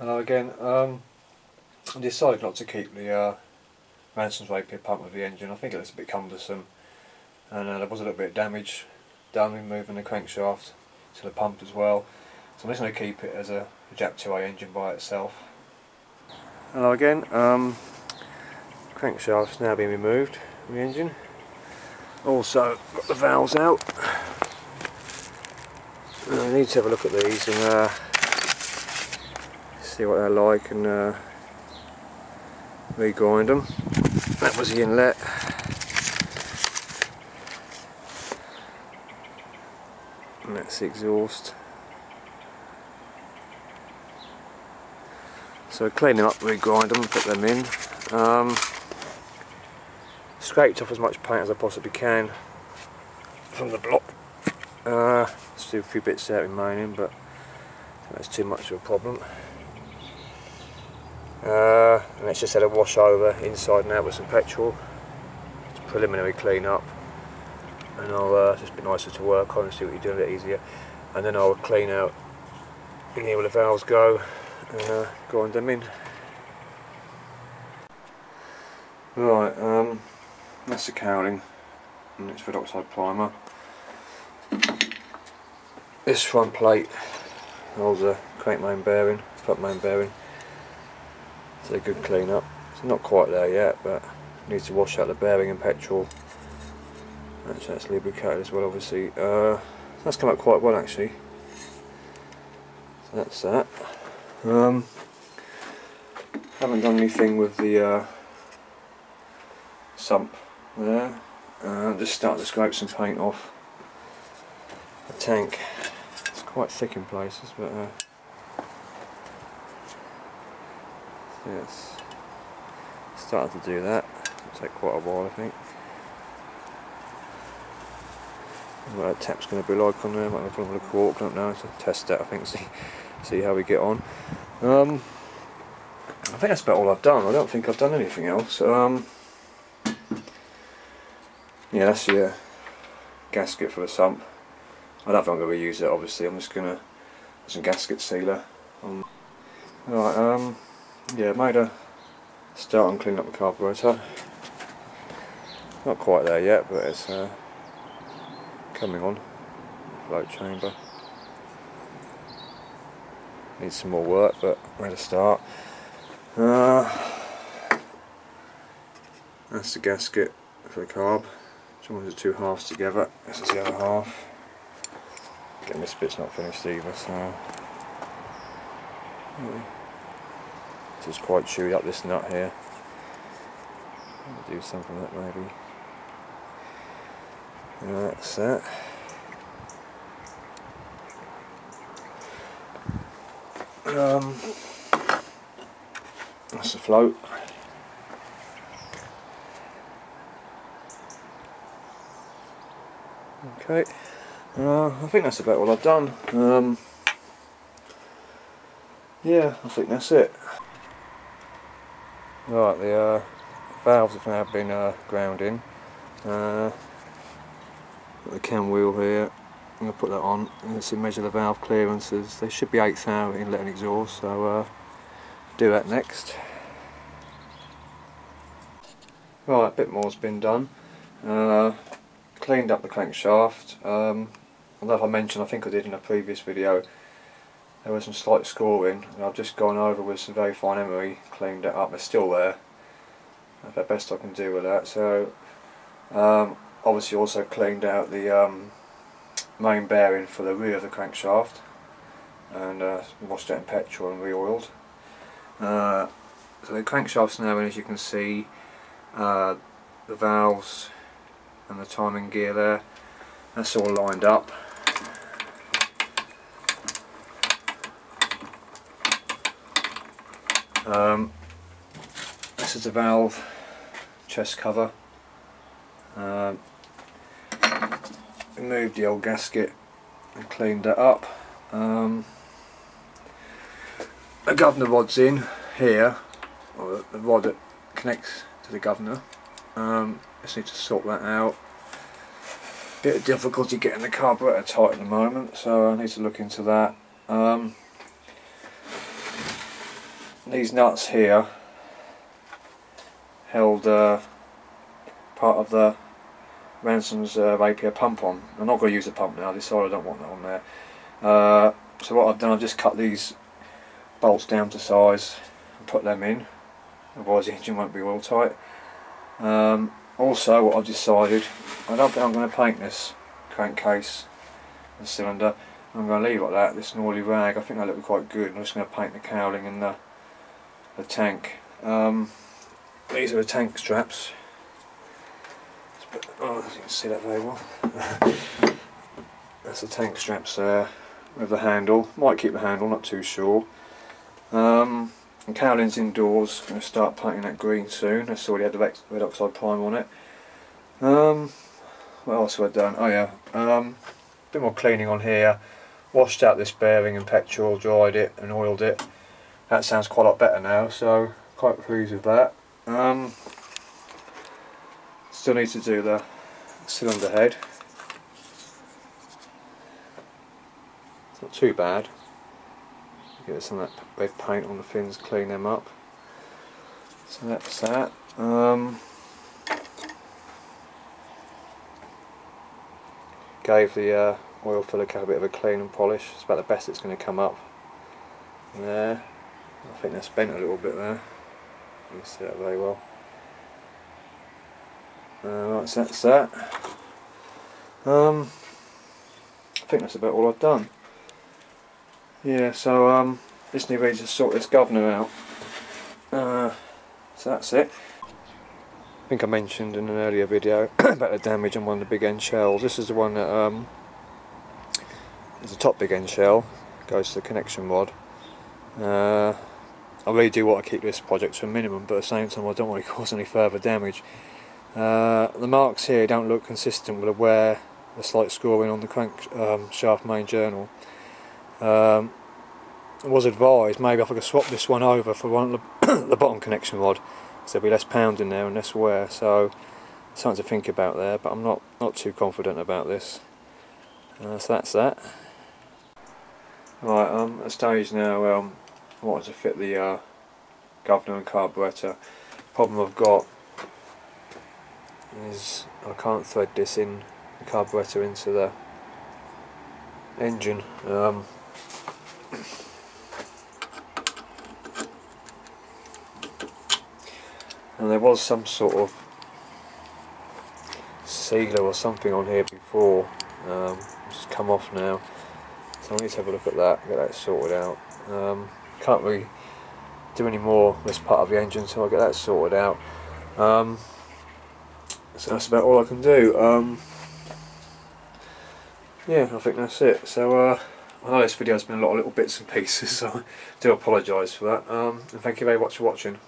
Hello again. I decided not to keep the Ransomes Rapier pump with the engine. I think it was a bit cumbersome, and there was a little bit of damage done in moving the crankshaft to the pump as well. So I'm just going to keep it as a JAP 2A engine by itself. Hello again. Crankshaft's now been removed from the engine. Also got the valves out. I need to have a look at these and see what they're like and regrind them. That was the inlet. And that's the exhaust. So clean them up, regrind them, put them in. Scraped off as much paint as I possibly can from the block. Still a few bits out remaining, but that's too much of a problem. And let's just had a wash over inside and out with some petrol. It's a preliminary clean up, and I'll just be nicer to work on and see what you're doing a bit easier. And then I'll clean out in here where the valves go and grind them in. Right, that's the cowling and its red oxide primer. This front plate holds a crank main bearing, front main bearing. It's a good clean up. It's not quite there yet, but needs to wash out the bearing and petrol. Actually, that's lubricated as well, obviously. That's come out quite well actually. So that's that. Haven't done anything with the sump there. Just started to scrape some paint off the tank. It's quite thick in places, but yes, started to do that. It'll take quite a while, I think. What that tap's going to be like on there, might have a problem with a cork, I don't know, so test that I think, see how we get on. I think that's about all I've done. I don't think I've done anything else. Yeah, that's your gasket for the sump. I don't think I'm going to reuse it, obviously. I'm just going to put some gasket sealer on. Right, yeah, made a start on cleaning up the carburetor. Not quite there yet, but it's coming on. Float chamber. Needs some more work, but where to start? That's the gasket for the carb. Sometimes the two halves together. This is the other half. Again, this bit's not finished either, so it's just quite chewed up, this nut here. I'll do something with that maybe. And that's that. That's the float. Okay, I think that's about all I've done. Yeah, I think that's it. Right, the valves have now been ground in. Got the cam wheel here. I'm going to put that on and see, measure the valve clearances. They should be 1/8 hour inlet and exhaust, so do that next. Right, a bit more's been done. Cleaned up the crankshaft. Although I mentioned, I think I did in a previous video, there was some slight scoring, and I've just gone over with some very fine emery, cleaned it up. It's still there. That's the best I can do with that. So obviously also cleaned out the main bearing for the rear of the crankshaft, and washed it in petrol and re-oiled. So the crankshaft's now in, as you can see. The valves and the timing gear there, that's all lined up. This is the valve chest cover. Removed the old gasket and cleaned that up. The governor rod's in here, or the rod that connects to the governor. Just need to sort that out. Bit of difficulty getting the carburetor tight at the moment, so I need to look into that. these nuts here held part of the Ransomes Rapier pump on. I'm not going to use the pump now, I decided I don't want that on there. So what I've done, I've just cut these bolts down to size and put them in, otherwise the engine won't be oil tight. Also what I've decided, I don't think I'm going to paint this crankcase and cylinder. I'm going to leave it like that, this gnarly rag. I think that'll look quite good. I'm just going to paint the cowling and the tank. These are the tank straps. Oh, you can see that very well. That's the tank straps there with the handle. Might keep the handle, not too sure. And cowling's indoors. Going to start painting that green soon. I already had the red oxide primer on it. What else have I done? Oh yeah, bit more cleaning on here. Washed out this bearing in petrol, dried it and oiled it. That sounds quite a lot better now, so quite pleased with that. Still need to do the cylinder head. It's not too bad. Get some of that red paint on the fins, clean them up. So that's that. Gave the oil filler cap a bit of a clean and polish. It's about the best it's going to come up. There. I think that's bent a little bit there. You can see that very well. Right, so that's that. I think that's about all I've done. Yeah, so just need to sort this governor out. So that's it. I think I mentioned in an earlier video about the damage on one of the big end shells. This is the one that is the top big end shell, goes to the connection rod. I really do want to keep this project to a minimum, but at the same time I don't want to cause any further damage. The marks here don't look consistent with where the slight scoring on the crank shaft main journal. I was advised maybe if I could swap this one over for one of the bottom connection rod, so there'll be less pounding there and less wear, so something to think about there, but I'm not too confident about this. So that's that. Right, at the stage now I wanted to fit the governor and carburettor. Problem I've got is I can't thread this in, the carburettor into the engine. And there was some sort of sealer or something on here before, it's just come off now, so I need to have a look at that, get that sorted out. Can't really do any more with this part of the engine until I get that sorted out. So that's about all I can do. Yeah, I think that's it. So I know this video has been a lot of little bits and pieces, so I do apologise for that. And thank you very much for watching.